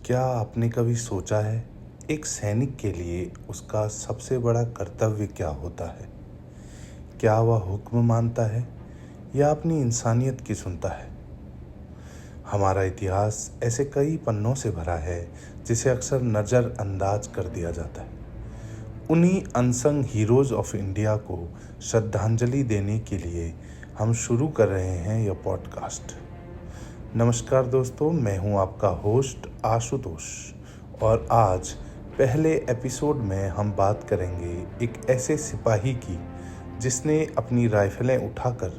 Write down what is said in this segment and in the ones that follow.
क्या आपने कभी सोचा है एक सैनिक के लिए उसका सबसे बड़ा कर्तव्य क्या होता है? क्या वह हुक्म मानता है या अपनी इंसानियत की सुनता है? हमारा इतिहास ऐसे कई पन्नों से भरा है जिसे अक्सर नज़रअंदाज कर दिया जाता है। उन्हीं अनसंग हीरोज़ ऑफ इंडिया को श्रद्धांजलि देने के लिए हम शुरू कर रहे हैं यह पॉडकास्ट। नमस्कार दोस्तों, मैं हूं आपका होस्ट आशुतोष और आज पहले एपिसोड में हम बात करेंगे एक ऐसे सिपाही की जिसने अपनी राइफलें उठाकर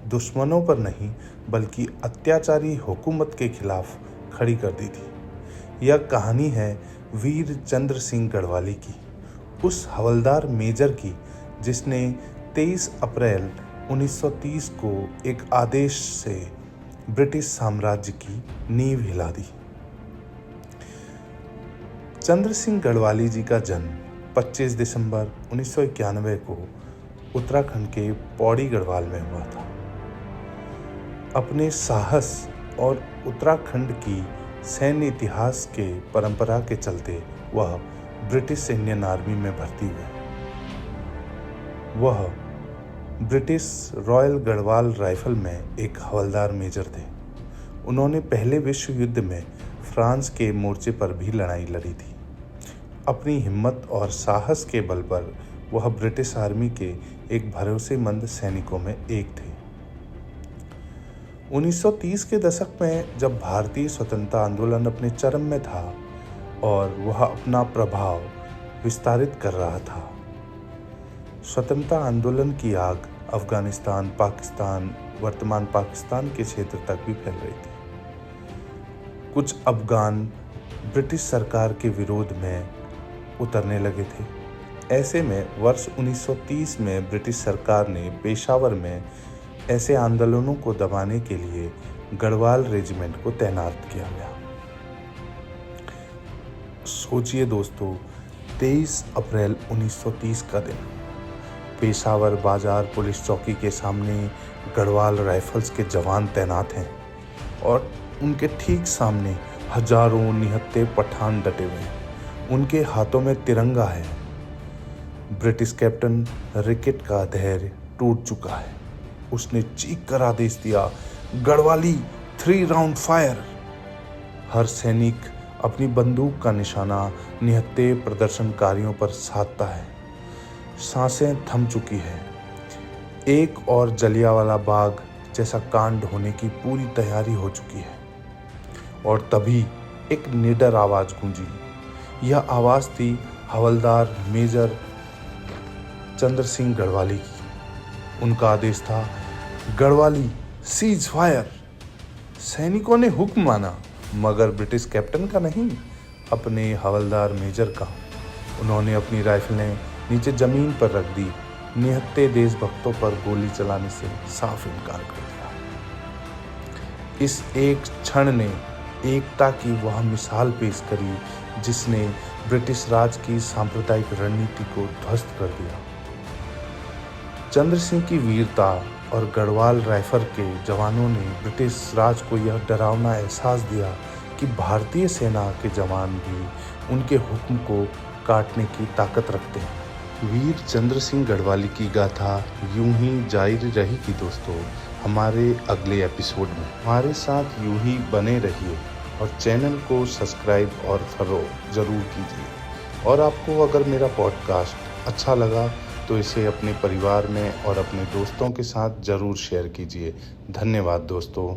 दुश्मनों पर नहीं बल्कि अत्याचारी हुकूमत के खिलाफ खड़ी कर दी थी। यह कहानी है वीर चंद्र सिंह गढ़वाली की, उस हवलदार मेजर की जिसने 23 अप्रैल 1930 को एक आदेश से ब्रिटिश साम्राज्य की नींव हिला दी। चंद्र सिंह गढ़वाली जी का जन्म 25 दिसंबर 1991 को उत्तराखंड के पौड़ी गढ़वाल में हुआ था। अपने साहस और उत्तराखंड की सैन्य इतिहास के परंपरा के चलते वह ब्रिटिश इंडियन आर्मी में भर्ती हुए। वह ब्रिटिश रॉयल गढ़वाल राइफल में एक हवलदार मेजर थे। उन्होंने पहले विश्व युद्ध में फ्रांस के मोर्चे पर भी लड़ाई लड़ी थी। अपनी हिम्मत और साहस के बल पर वह ब्रिटिश आर्मी के एक भरोसेमंद सैनिकों में एक थे। 1930 के दशक में जब भारतीय स्वतंत्रता आंदोलन अपने चरम में था और वह अपना प्रभाव विस्तारित कर रहा था, स्वतंत्रता आंदोलन की आग अफगानिस्तान, पाकिस्तान, वर्तमान पाकिस्तान के क्षेत्र तक भी फैल रही थी। कुछ अफगान ब्रिटिश सरकार के विरोध में उतरने लगे थे। ऐसे में वर्ष 1930 में ब्रिटिश सरकार ने पेशावर में ऐसे आंदोलनों को दबाने के लिए गढ़वाल रेजिमेंट को तैनात किया गया। सोचिए दोस्तों, 23 अप्रैल 1930 का दिन, पेशावर बाजार पुलिस चौकी के सामने गढ़वाल राइफल्स के जवान तैनात हैं और उनके ठीक सामने हजारों निहत्थे पठान डटे हुए हैं। उनके हाथों में तिरंगा है। ब्रिटिश कैप्टन रिकेट का धैर्य टूट चुका है। उसने चीख कर आदेश दिया, गढ़वाली 3 राउंड फायर। हर सैनिक अपनी बंदूक का निशाना निहत्थे प्रदर्शनकारियों पर साधता है। सांसें थम चुकी है। एक और जलियांवाला बाग जैसा कांड होने की पूरी तैयारी हो चुकी है। और तभी एक निडर आवाज गूंजी। यह आवाज थी हवलदार मेजर चंद्र सिंह गढ़वाली की। उनका आदेश था, गढ़वाली सीज फायर। सैनिकों ने हुक्म माना, मगर ब्रिटिश कैप्टन का नहीं, अपने हवलदार मेजर का। उन्होंने अपनी राइफलें नीचे जमीन पर रख दी। निहत्थे देशभक्तों पर गोली चलाने से साफ इनकार कर दिया। इस एक क्षण ने एकता की वह मिसाल पेश करी जिसने ब्रिटिश राज की सांप्रदायिक रणनीति को ध्वस्त कर दिया। चंद्र सिंह की वीरता और गढ़वाल राइफल के जवानों ने ब्रिटिश राज को यह डरावना एहसास दिया कि भारतीय सेना के जवान भी उनके हुक्म को काटने की ताकत रखते हैं। वीर चंद्र सिंह गढ़वाली की गाथा यूं ही जारी रहेगी दोस्तों हमारे अगले एपिसोड में। हमारे साथ यूं ही बने रहिए और चैनल को सब्सक्राइब और फॉलो ज़रूर कीजिए। और आपको अगर मेरा पॉडकास्ट अच्छा लगा तो इसे अपने परिवार में और अपने दोस्तों के साथ ज़रूर शेयर कीजिए। धन्यवाद दोस्तों।